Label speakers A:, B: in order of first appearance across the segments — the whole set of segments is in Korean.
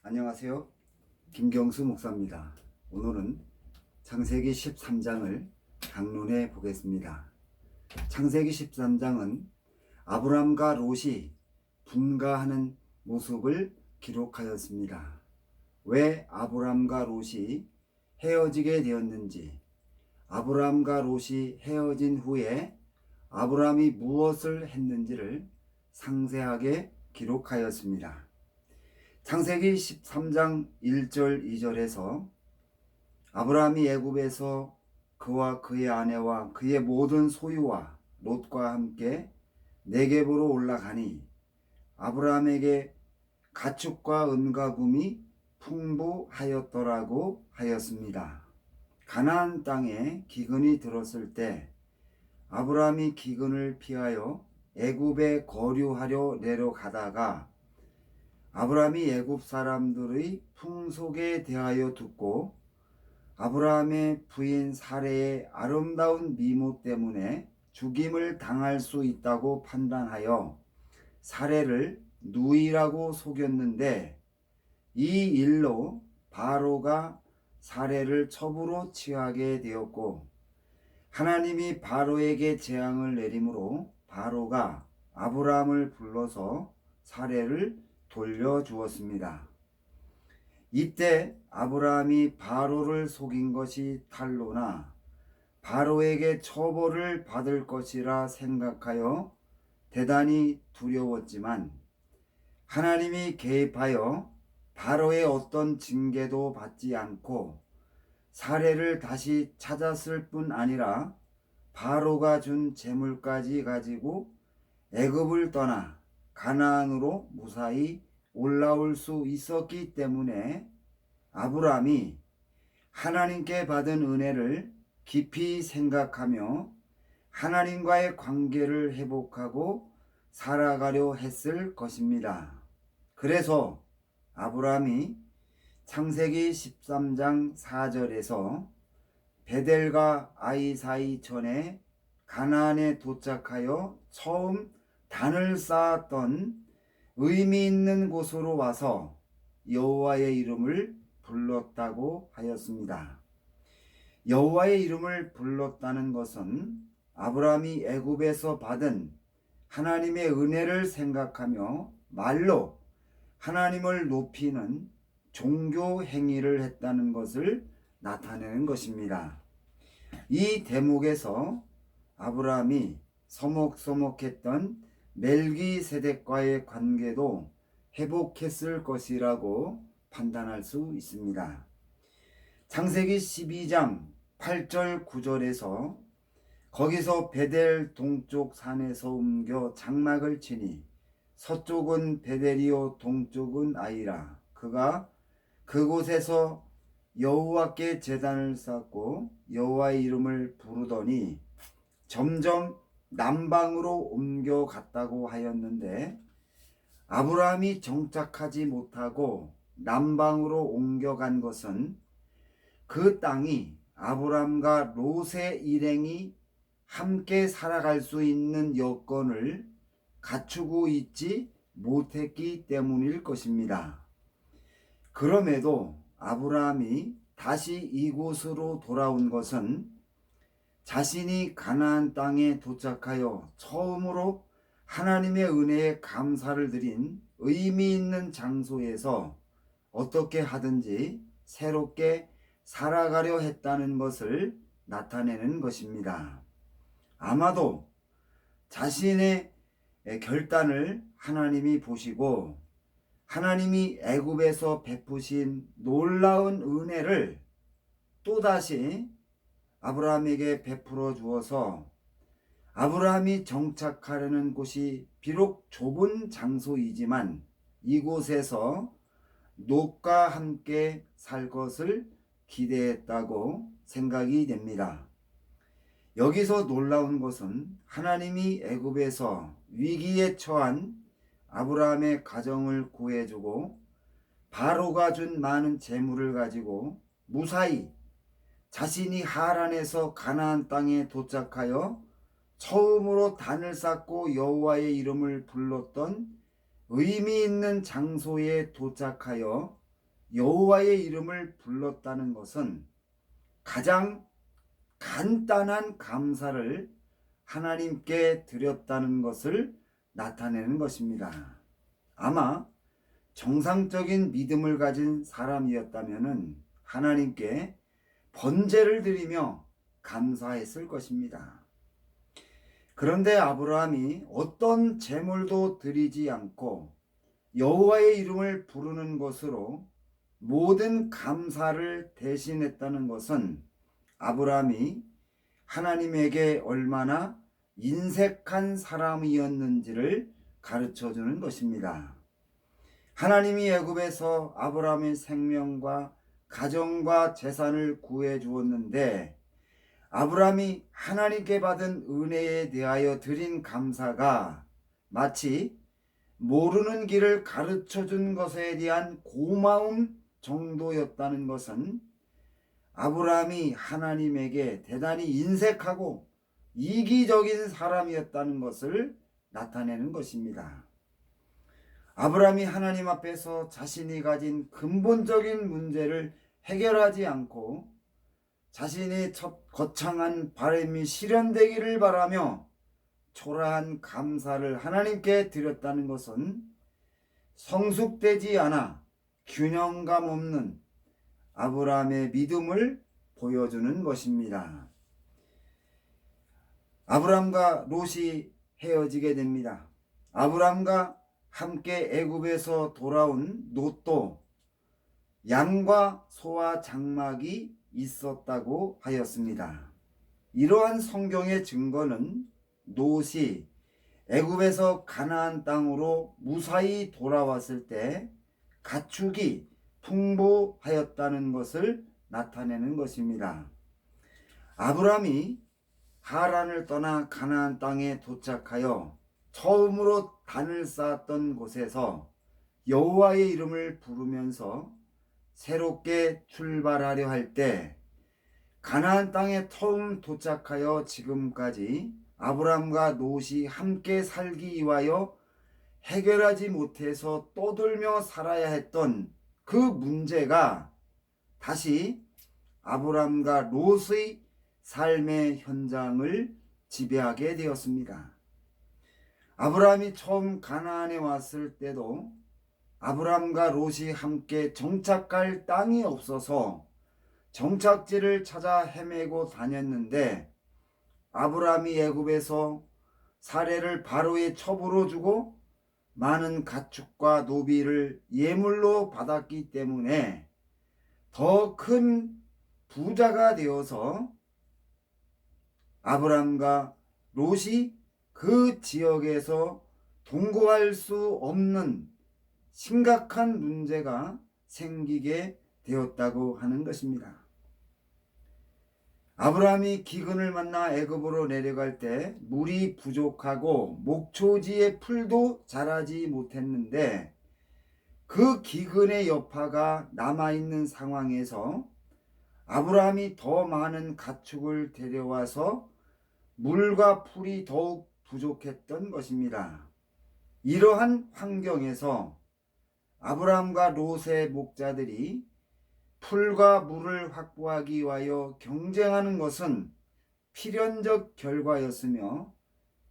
A: 안녕하세요. 김경수 목사입니다. 오늘은 창세기 13장을 강론해 보겠습니다. 창세기 13장은 아브람과 롯이 분가하는 모습을 기록하였습니다. 왜 아브람과 롯이 헤어지게 되었는지, 아브람과 롯이 헤어진 후에 아브람이 무엇을 했는지를 상세하게 기록하였습니다. 창세기 13장 1절 2절에서 아브라함이 애굽에서 그와 그의 아내와 그의 모든 소유와 롯과 함께 네겝으로 올라가니 아브라함에게 가축과 은과 금이 풍부하였더라고 하였습니다. 가나안 땅에 기근이 들었을 때 아브라함이 기근을 피하여 애굽에 거류하려 내려가다가 아브라함이 애굽 사람들의 풍속에 대하여 듣고 아브라함의 부인 사레의 아름다운 미모 때문에 죽임을 당할 수 있다고 판단하여 사레를 누이라고 속였는데, 이 일로 바로가 사레를 첩으로 취하게 되었고 하나님이 바로에게 재앙을 내림으로 바로가 아브라함을 불러서 사레를 돌려주었습니다. 이때 아브라함이 바로를 속인 것이 탈로나 바로에게 처벌을 받을 것이라 생각하여 대단히 두려웠지만 하나님이 개입하여 바로의 어떤 징계도 받지 않고 사례를 다시 찾았을 뿐 아니라 바로가 준 재물까지 가지고 애굽을 떠나 가나안으로 무사히 올라올 수 있었기 때문에 아브라함이 하나님께 받은 은혜를 깊이 생각하며 하나님과의 관계를 회복하고 살아가려 했을 것입니다. 그래서 아브라함이 창세기 13장 4절에서 베델과 아이 사이 전에 가나안에 도착하여 처음 단을 쌓았던 의미 있는 곳으로 와서 여호와의 이름을 불렀다고 하였습니다. 여호와의 이름을 불렀다는 것은 아브라함이 애굽에서 받은 하나님의 은혜를 생각하며 말로 하나님을 높이는 종교 행위를 했다는 것을 나타내는 것입니다. 이 대목에서 아브라함이 서먹서먹했던 멜기세덱과의 관계도 회복했을 것이라고 판단할 수 있습니다. 창세기 12장 8절 9절에서 거기서 베델 동쪽 산에서 옮겨 장막을 치니 서쪽은 베델이요 동쪽은 아이라. 그가 그곳에서 여호와께 제단을 쌓고 여호와의 이름을 부르더니 점점 남방으로 옮겨갔다고 하였는데, 아브라함이 정착하지 못하고 남방으로 옮겨간 것은 그 땅이 아브라함과 롯의 일행이 함께 살아갈 수 있는 여건을 갖추고 있지 못했기 때문일 것입니다. 그럼에도 아브라함이 다시 이곳으로 돌아온 것은 자신이 가나안 땅에 도착하여 처음으로 하나님의 은혜에 감사를 드린 의미 있는 장소에서 어떻게 하든지 새롭게 살아가려 했다는 것을 나타내는 것입니다. 아마도 자신의 결단을 하나님이 보시고 하나님이 애굽에서 베푸신 놀라운 은혜를 또다시 아브라함에게 베풀어 주어서 아브라함이 정착하려는 곳이 비록 좁은 장소이지만 이곳에서 롯과 함께 살 것을 기대했다고 생각이 됩니다. 여기서 놀라운 것은 하나님이 애굽에서 위기에 처한 아브라함의 가정을 구해주고 바로가 준 많은 재물을 가지고 무사히 자신이 하란에서 가나안 땅에 도착하여 처음으로 단을 쌓고 여호와의 이름을 불렀던 의미 있는 장소에 도착하여 여호와의 이름을 불렀다는 것은 가장 간단한 감사를 하나님께 드렸다는 것을 나타내는 것입니다. 아마 정상적인 믿음을 가진 사람이었다면 하나님께 번제를 드리며 감사했을 것입니다. 그런데 아브라함이 어떤 제물도 드리지 않고 여호와의 이름을 부르는 것으로 모든 감사를 대신했다는 것은 아브라함이 하나님에게 얼마나 인색한 사람이었는지를 가르쳐 주는 것입니다. 하나님이 애굽에서 아브라함의 생명과 가정과 재산을 구해 주었는데 아브라함이 하나님께 받은 은혜에 대하여 드린 감사가 마치 모르는 길을 가르쳐 준 것에 대한 고마움 정도였다는 것은 아브라함이 하나님에게 대단히 인색하고 이기적인 사람이었다는 것을 나타내는 것입니다. 아브라함이 하나님 앞에서 자신이 가진 근본적인 문제를 해결하지 않고 자신의 거창한 바람이 실현되기를 바라며 초라한 감사를 하나님께 드렸다는 것은 성숙되지 않아 균형감 없는 아브라함의 믿음을 보여주는 것입니다. 아브라함과 롯이 헤어지게 됩니다. 아브라함과 함께 애굽에서 돌아온 롯도 양과 소와 장막이 있었다고 하였습니다. 이러한 성경의 증거는 롯이 애굽에서 가나안 땅으로 무사히 돌아왔을 때 가축이 풍부하였다는 것을 나타내는 것입니다. 아브라함이 하란을 떠나 가나안 땅에 도착하여 처음으로 단을 쌓았던 곳에서 여호와의 이름을 부르면서 새롭게 출발하려 할 때 가나안 땅에 처음 도착하여 지금까지 아브라함과 롯이 함께 살기 위하여 해결하지 못해서 떠들며 살아야 했던 그 문제가 다시 아브라함과 롯의 삶의 현장을 지배하게 되었습니다. 아브라함이 처음 가나안에 왔을 때도 아브라함과 롯이 함께 정착할 땅이 없어서 정착지를 찾아 헤매고 다녔는데 아브라함이 애굽에서 사례를 바로의 첩으로 주고 많은 가축과 노비를 예물로 받았기 때문에 더 큰 부자가 되어서 아브라함과 롯이 그 지역에서 동거할 수 없는 심각한 문제가 생기게 되었다고 하는 것입니다. 아브라함이 기근을 만나 애굽으로 내려갈 때 물이 부족하고 목초지에 풀도 자라지 못했는데 그 기근의 여파가 남아있는 상황에서 아브라함이 더 많은 가축을 데려와서 물과 풀이 더욱 부족했던 것입니다. 이러한 환경에서 아브라함과 롯의 목자들이 풀과 물을 확보하기 위하여 경쟁하는 것은 필연적 결과였으며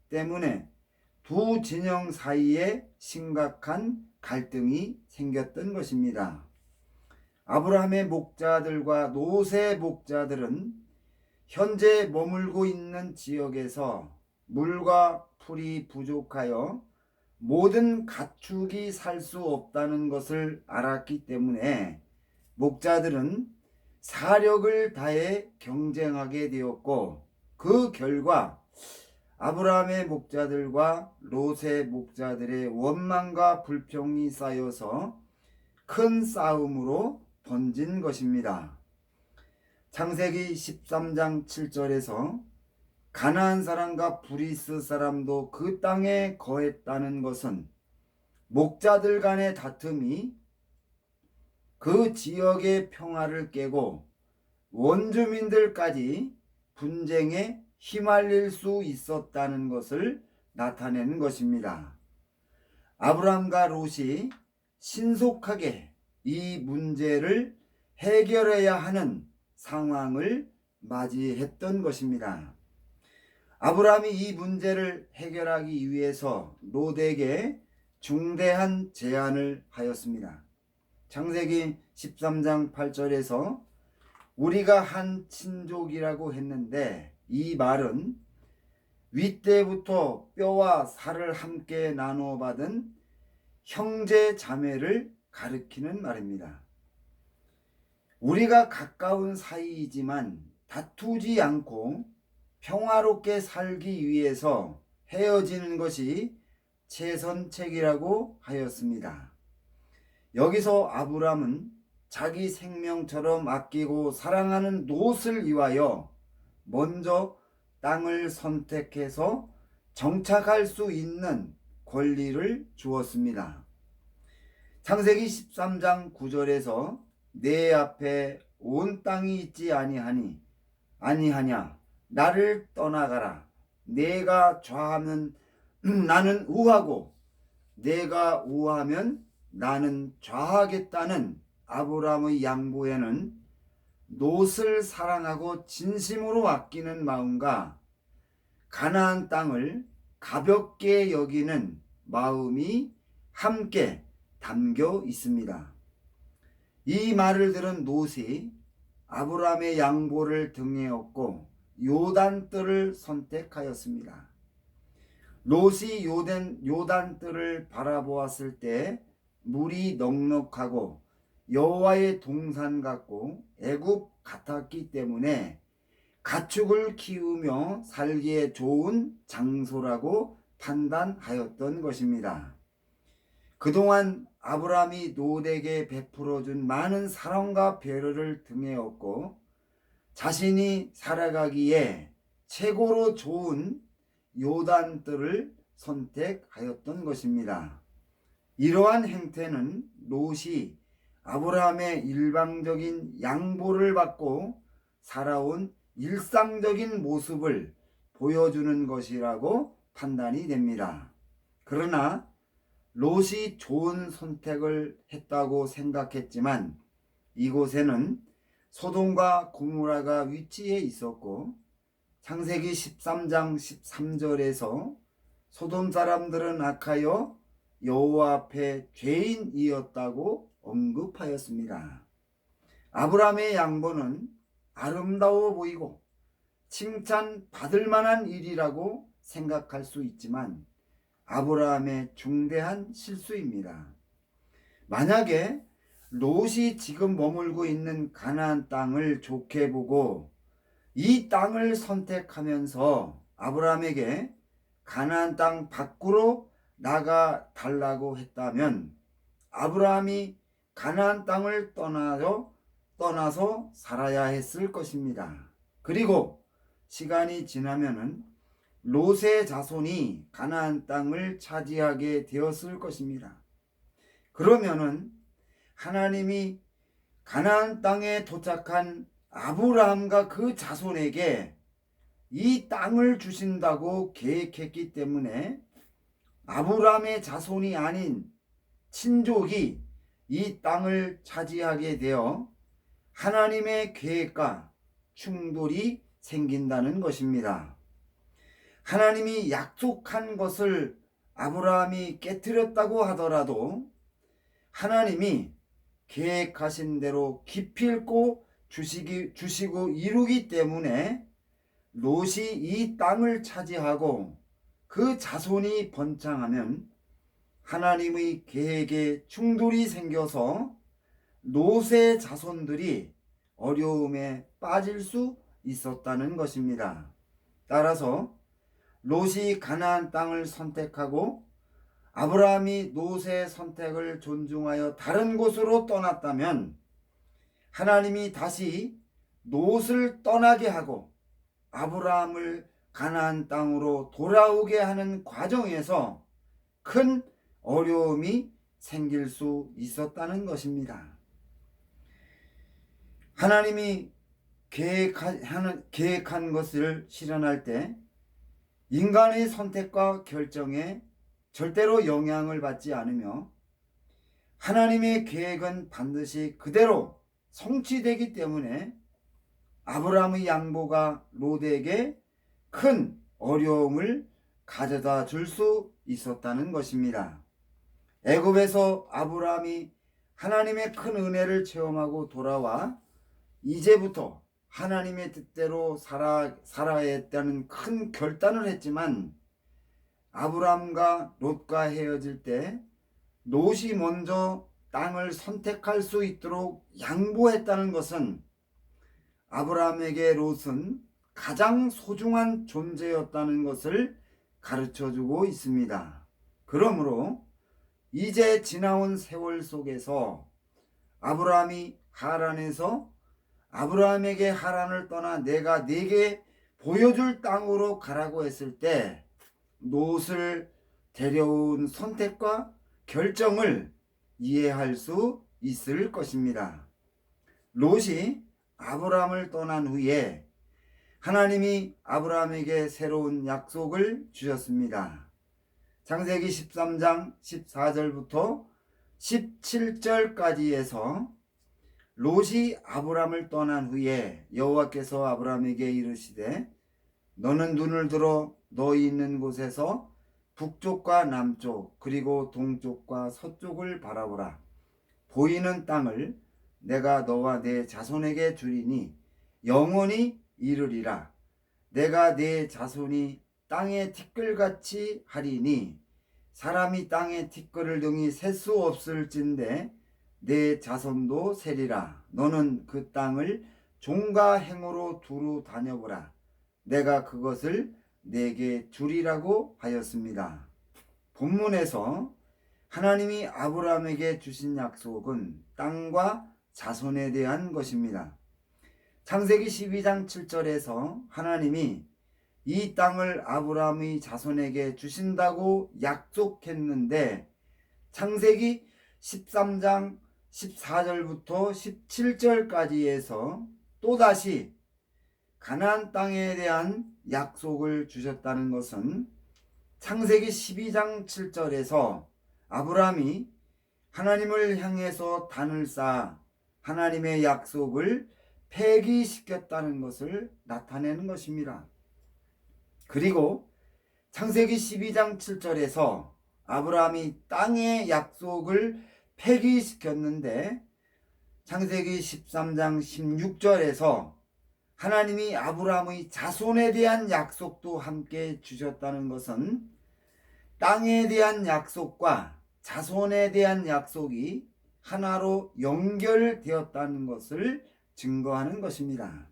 A: 때문에 두 진영 사이에 심각한 갈등이 생겼던 것입니다. 아브라함의 목자들과 롯의 목자들은 현재 머물고 있는 지역에서 물과 풀이 부족하여 모든 가축이 살 수 없다는 것을 알았기 때문에 목자들은 사력을 다해 경쟁하게 되었고 그 결과 아브라함의 목자들과 롯의 목자들의 원망과 불평이 쌓여서 큰 싸움으로 번진 것입니다. 창세기 13장 7절에서 가나안 사람과 브리스 사람도 그 땅에 거했다는 것은 목자들 간의 다툼이 그 지역의 평화를 깨고 원주민들까지 분쟁에 휘말릴 수 있었다는 것을 나타내는 것입니다. 아브라함과 롯이 신속하게 이 문제를 해결해야 하는 상황을 맞이했던 것입니다. 아브라함이 이 문제를 해결하기 위해서 롯에게 중대한 제안을 하였습니다. 창세기 13장 8절에서 우리가 한 친족이라고 했는데 이 말은 윗대부터 뼈와 살을 함께 나누어 받은 형제 자매를 가리키는 말입니다. 우리가 가까운 사이이지만 다투지 않고 평화롭게 살기 위해서 헤어지는 것이 최선책이라고 하였습니다. 여기서 아브람은 자기 생명처럼 아끼고 사랑하는 롯을 위하여 먼저 땅을 선택해서 정착할 수 있는 권리를 주었습니다. 창세기 13장 9절에서 내 앞에 온 땅이 있지 아니하냐 나를 떠나가라. 내가 좌하면 나는 우하고 내가 우하면 나는 좌하겠다는 아브라함의 양보에는 롯을 사랑하고 진심으로 아끼는 마음과 가나안 땅을 가볍게 여기는 마음이 함께 담겨 있습니다. 이 말을 들은 롯이 아브라함의 양보를 등에 업고 요단뜰을 선택하였습니다. 롯이 요단뜰을 바라보았을 때 물이 넉넉하고 여호와의 동산 같고 애굽 같았기 때문에 가축을 키우며 살기에 좋은 장소라고 판단하였던 것입니다. 그동안 아브라함이 롯에게 베풀어준 많은 사랑과 배려를 등에 업고 자신이 살아가기에 최고로 좋은 요단뜰을 선택하였던 것입니다. 이러한 행태는 롯이 아브라함의 일방적인 양보를 받고 살아온 일상적인 모습을 보여주는 것이라고 판단이 됩니다. 그러나 롯이 좋은 선택을 했다고 생각했지만 이곳에는 소돔과 고모라가 위치해 있었고 창세기 13장 13절에서 소돔 사람들은 악하여 여호와 앞에 죄인이었다고 언급하였습니다. 아브라함의 양보는 아름다워 보이고 칭찬받을 만한 일이라고 생각할 수 있지만 아브라함의 중대한 실수입니다. 만약에 롯이 지금 머물고 있는 가나안 땅을 좋게 보고 이 땅을 선택하면서 아브라함에게 가나안 땅 밖으로 나가 달라고 했다면 아브라함이 가나안 땅을 떠나서 살아야 했을 것입니다. 그리고 시간이 지나면은 롯의 자손이 가나안 땅을 차지하게 되었을 것입니다. 그러면은 하나님이 가나안 땅에 도착한 아브라함과 그 자손에게 이 땅을 주신다고 계획했기 때문에 아브라함의 자손이 아닌 친족이 이 땅을 차지하게 되어 하나님의 계획과 충돌이 생긴다는 것입니다. 하나님이 약속한 것을 아브라함이 깨뜨렸다고 하더라도 하나님이 계획하신 대로 기필코 주시고 이루기 때문에 롯이 이 땅을 차지하고 그 자손이 번창하면 하나님의 계획에 충돌이 생겨서 롯의 자손들이 어려움에 빠질 수 있었다는 것입니다. 따라서 롯이 가나안 땅을 선택하고 아브라함이 롯의 선택을 존중하여 다른 곳으로 떠났다면 하나님이 다시 롯을 떠나게 하고 아브라함을 가나안 땅으로 돌아오게 하는 과정에서 큰 어려움이 생길 수 있었다는 것입니다. 하나님이 계획한 것을 실현할 때 인간의 선택과 결정에 절대로 영향을 받지 않으며 하나님의 계획은 반드시 그대로 성취되기 때문에 아브라함의 양보가 롯에게 큰 어려움을 가져다 줄 수 있었다는 것입니다. 애굽에서 아브라함이 하나님의 큰 은혜를 체험하고 돌아와 이제부터 하나님의 뜻대로 살아야 했다는 큰 결단을 했지만, 아브라함과 롯과 헤어질 때 롯이 먼저 땅을 선택할 수 있도록 양보했다는 것은 아브라함에게 롯은 가장 소중한 존재였다는 것을 가르쳐주고 있습니다. 그러므로 이제 지나온 세월 속에서 아브라함이 하란에서 아브라함에게 하란을 떠나 내가 네게 보여줄 땅으로 가라고 했을 때 롯을 데려온 선택과 결정을 이해할 수 있을 것입니다. 롯이 아브라함을 떠난 후에 하나님이 아브라함에게 새로운 약속을 주셨습니다. 창세기 13장 14절부터 17절까지에서 롯이 아브라함을 떠난 후에 여호와께서 아브라함에게 이르시되 너는 눈을 들어 너희 있는 곳에서 북쪽과 남쪽 그리고 동쪽과 서쪽을 바라보라. 보이는 땅을 내가 너와 내 자손에게 주리니 영원히 이르리라. 내가 내 자손이 땅의 티끌같이 하리니 사람이 땅의 티끌을 등이 셀 수 없을진데 내 자손도 세리라. 너는 그 땅을 종과 행으로 두루 다녀보라. 내가 그것을 내게 주리라고 하였습니다. 본문에서 하나님이 아브라함에게 주신 약속은 땅과 자손에 대한 것입니다. 창세기 12장 7절에서 하나님이 이 땅을 아브라함의 자손에게 주신다고 약속했는데, 창세기 13장 14절부터 17절까지에서 또다시 가나안 땅에 대한 약속을 주셨다는 것은 창세기 12장 7절에서 아브라함이 하나님을 향해서 단을 쌓아 하나님의 약속을 폐기시켰다는 것을 나타내는 것입니다. 그리고 창세기 12장 7절에서 아브라함이 땅의 약속을 폐기시켰는데, 창세기 13장 16절에서 하나님이 아브라함의 자손에 대한 약속도 함께 주셨다는 것은 땅에 대한 약속과 자손에 대한 약속이 하나로 연결되었다는 것을 증거하는 것입니다.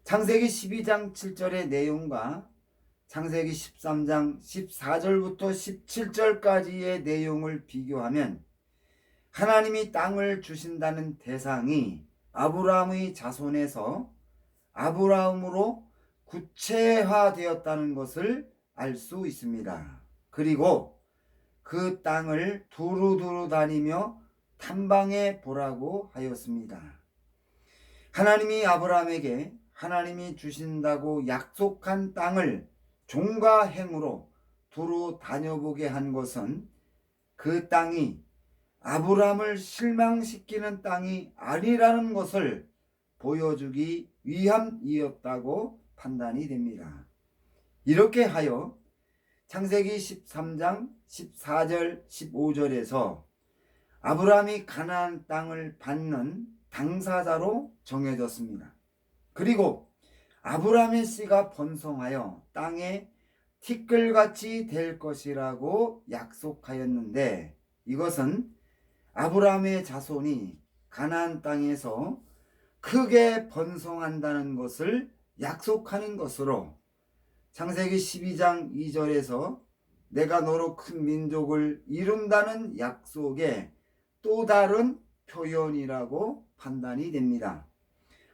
A: 창세기 12장 7절의 내용과 창세기 13장 14절부터 17절까지의 내용을 비교하면 하나님이 땅을 주신다는 대상이 아브라함의 자손에서 아브라함으로 구체화되었다는 것을 알 수 있습니다. 그리고 그 땅을 두루두루 다니며 탐방해 보라고 하였습니다. 하나님이 아브라함에게 하나님이 주신다고 약속한 땅을 종과 행으로 두루 다녀보게 한 것은 그 땅이 아브라함을 실망시키는 땅이 아니라는 것을 보여주기 위함이었다고 판단이 됩니다. 이렇게 하여 창세기 13장 14절 15절에서 아브라함이 가나안 땅을 받는 당사자로 정해졌습니다. 그리고 아브라함의 씨가 번성하여 땅에 티끌같이 될 것이라고 약속하였는데, 이것은 아브라함의 자손이 가나안 땅에서 크게 번성한다는 것을 약속하는 것으로 창세기 12장 2절에서 내가 너로 큰 민족을 이룬다는 약속의 또 다른 표현이라고 판단이 됩니다.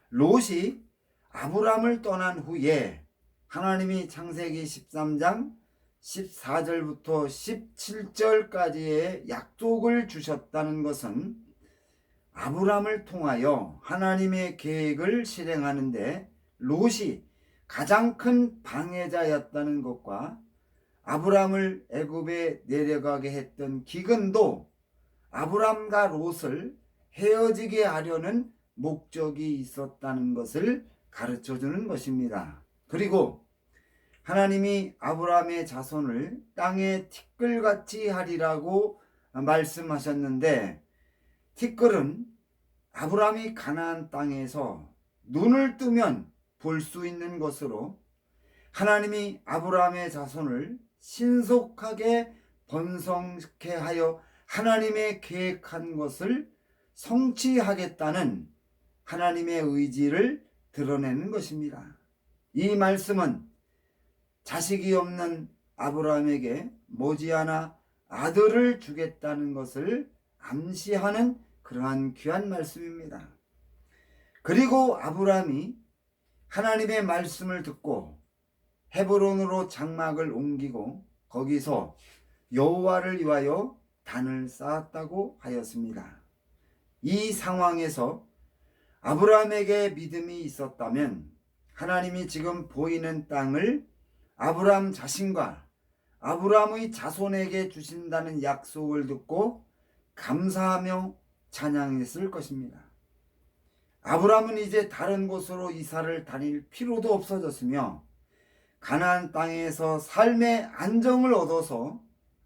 A: 롯이 아브라함을 떠난 후에 하나님이 창세기 13장 14절부터 17절까지의 약속을 주셨다는 것은 아브라함을 통하여 하나님의 계획을 실행하는데 롯이 가장 큰 방해자였다는 것과 아브라함을 애굽에 내려가게 했던 기근도 아브람과 롯을 헤어지게 하려는 목적이 있었다는 것을 가르쳐 주는 것입니다. 그리고 하나님이 아브라함의 자손을 땅의 티끌같이 하리라고 말씀하셨는데, 티끌은 아브라함이 가나안 땅에서 눈을 뜨면 볼 수 있는 것으로 하나님이 아브라함의 자손을 신속하게 번성케 하여 하나님의 계획한 것을 성취하겠다는 하나님의 의지를 드러내는 것입니다. 이 말씀은 자식이 없는 아브라함에게 머지않아 아들을 주겠다는 것을 암시하는 그러한 귀한 말씀입니다. 그리고 아브라함이 하나님의 말씀을 듣고 헤브론으로 장막을 옮기고 거기서 여호와를 위하여 단을 쌓았다고 하였습니다. 이 상황에서 아브라함에게 믿음이 있었다면 하나님이 지금 보이는 땅을 아브라함 자신과 아브라함의 자손에게 주신다는 약속을 듣고 감사하며 찬양했을 것입니다. 아브라함은 이제 다른 곳으로 이사를 다닐 필요도 없어졌으며 가나안 땅에서 삶의 안정을 얻어서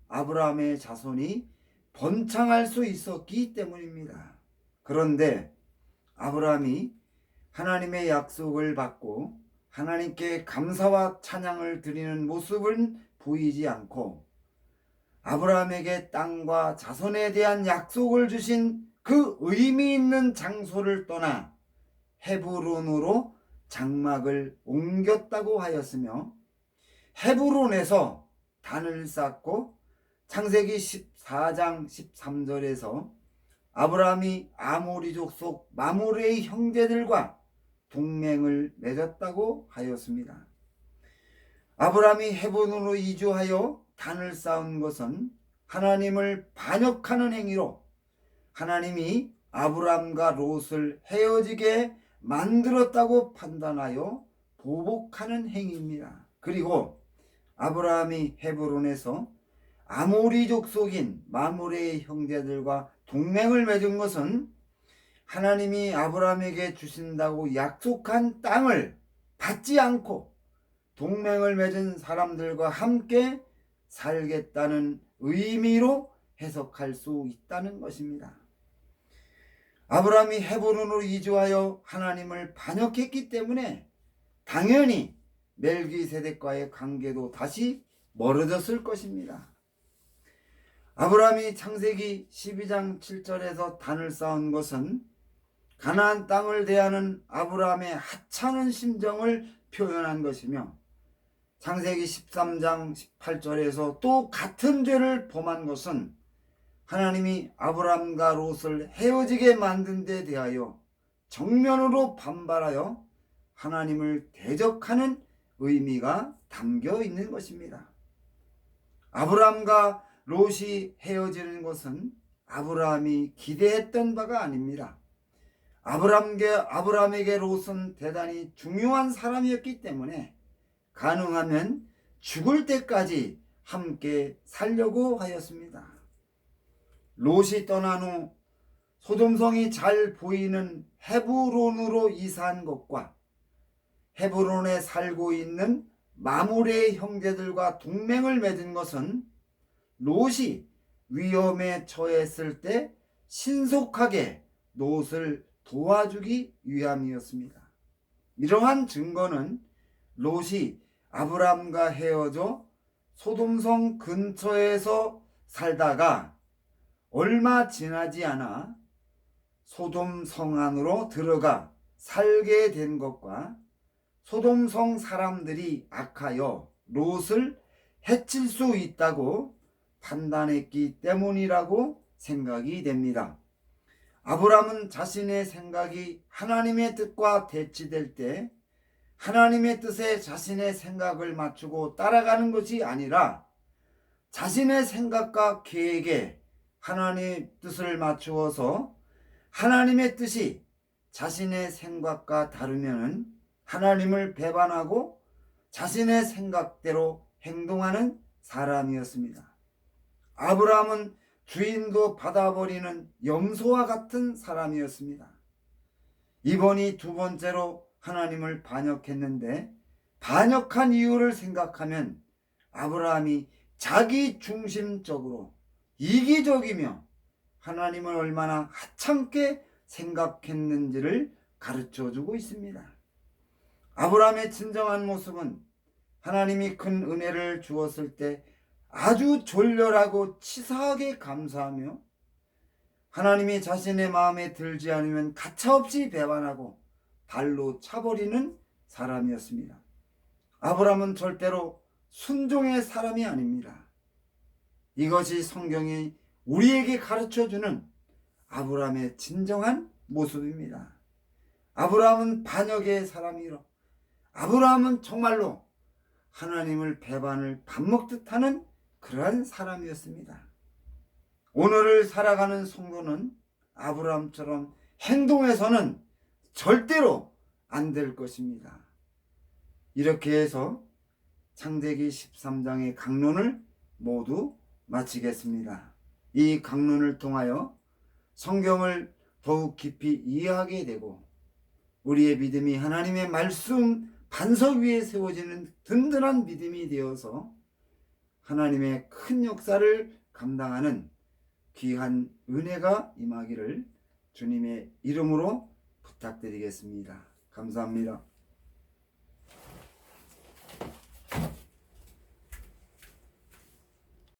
A: 아브라함의 자손이 번창할 수 있었기 때문입니다. 그런데 아브라함이 하나님의 약속을 받고 하나님께 감사와 찬양을 드리는 모습은 보이지 않고 아브라함에게 땅과 자손에 대한 약속을 주신 그 의미 있는 장소를 떠나 헤브론으로 장막을 옮겼다고 하였으며, 헤브론에서 단을 쌓고 창세기 14장 13절에서 아브라함이 아모리족 속 마므레의 형제들과 동맹을 맺었다고 하였습니다. 아브라함이 헤브론으로 이주하여 단을 쌓은 것은 하나님을 반역하는 행위로 하나님이 아브라함과 롯을 헤어지게 만들었다고 판단하여 보복하는 행위입니다. 그리고 아브라함이 헤브론에서 아모리족 속인 마므레의 형제들과 동맹을 맺은 것은 하나님이 아브라함에게 주신다고 약속한 땅을 받지 않고 동맹을 맺은 사람들과 함께 살겠다는 의미로 해석할 수 있다는 것입니다. 아브라함이 헤브론으로 이주하여 하나님을 반역했기 때문에 당연히 멜기세덱과의 관계도 다시 멀어졌을 것입니다. 아브라함이 창세기 12장 7절에서 단을 쌓은 것은 가나안 땅을 대하는 아브라함의 하찮은 심정을 표현한 것이며, 창세기 13장 18절에서 또 같은 죄를 범한 것은 하나님이 아브라함과 롯을 헤어지게 만든 데 대하여 정면으로 반발하여 하나님을 대적하는 의미가 담겨 있는 것입니다. 아브라함과 롯이 헤어지는 것은 아브라함이 기대했던 바가 아닙니다. 아브라함에게 롯은 대단히 중요한 사람이었기 때문에 가능하면 죽을 때까지 함께 살려고 하였습니다. 롯이 떠난 후 소돔성이 잘 보이는 헤브론으로 이사한 것과 헤브론에 살고 있는 마므레의 형제들과 동맹을 맺은 것은 롯이 위험에 처했을 때 신속하게 롯을 도와주기 위함이었습니다. 이러한 증거는 롯이 아브람과 헤어져 소돔성 근처에서 살다가 얼마 지나지 않아 소돔성 안으로 들어가 살게 된 것과 소돔성 사람들이 악하여 롯을 해칠 수 있다고 판단했기 때문이라고 생각이 됩니다. 아브람은 자신의 생각이 하나님의 뜻과 대치될 때 하나님의 뜻에 자신의 생각을 맞추고 따라가는 것이 아니라 자신의 생각과 계획에 하나님의 뜻을 맞추어서 하나님의 뜻이 자신의 생각과 다르면 하나님을 배반하고 자신의 생각대로 행동하는 사람이었습니다. 아브라함은 주인도 받아버리는 염소와 같은 사람이었습니다. 이번이 두 번째로 하나님을 반역했는데, 반역한 이유를 생각하면 아브라함이 자기 중심적으로 이기적이며 하나님을 얼마나 하찮게 생각했는지를 가르쳐주고 있습니다. 아브라함의 진정한 모습은 하나님이 큰 은혜를 주었을 때 아주 졸렬하고 치사하게 감사하며, 하나님이 자신의 마음에 들지 않으면 가차없이 배반하고 발로 차버리는 사람이었습니다. 아브라함은 절대로 순종의 사람이 아닙니다. 이것이 성경이 우리에게 가르쳐주는 아브라함의 진정한 모습입니다. 아브라함은 반역의 사람이로, 아브라함은 정말로 하나님을 배반을 밥 먹듯 하는 그러한 사람이었습니다. 오늘을 살아가는 성도는 아브라함처럼 행동해서는 절대로 안 될 것입니다. 이렇게 해서 창세기 13장의 강론을 모두 마치겠습니다. 이 강론을 통하여 성경을 더욱 깊이 이해하게 되고, 우리의 믿음이 하나님의 말씀 반석 위에 세워지는 든든한 믿음이 되어서 하나님의 큰 역사를 감당하는 귀한 은혜가 임하기를 주님의 이름으로 부탁드리겠습니다. 감사합니다.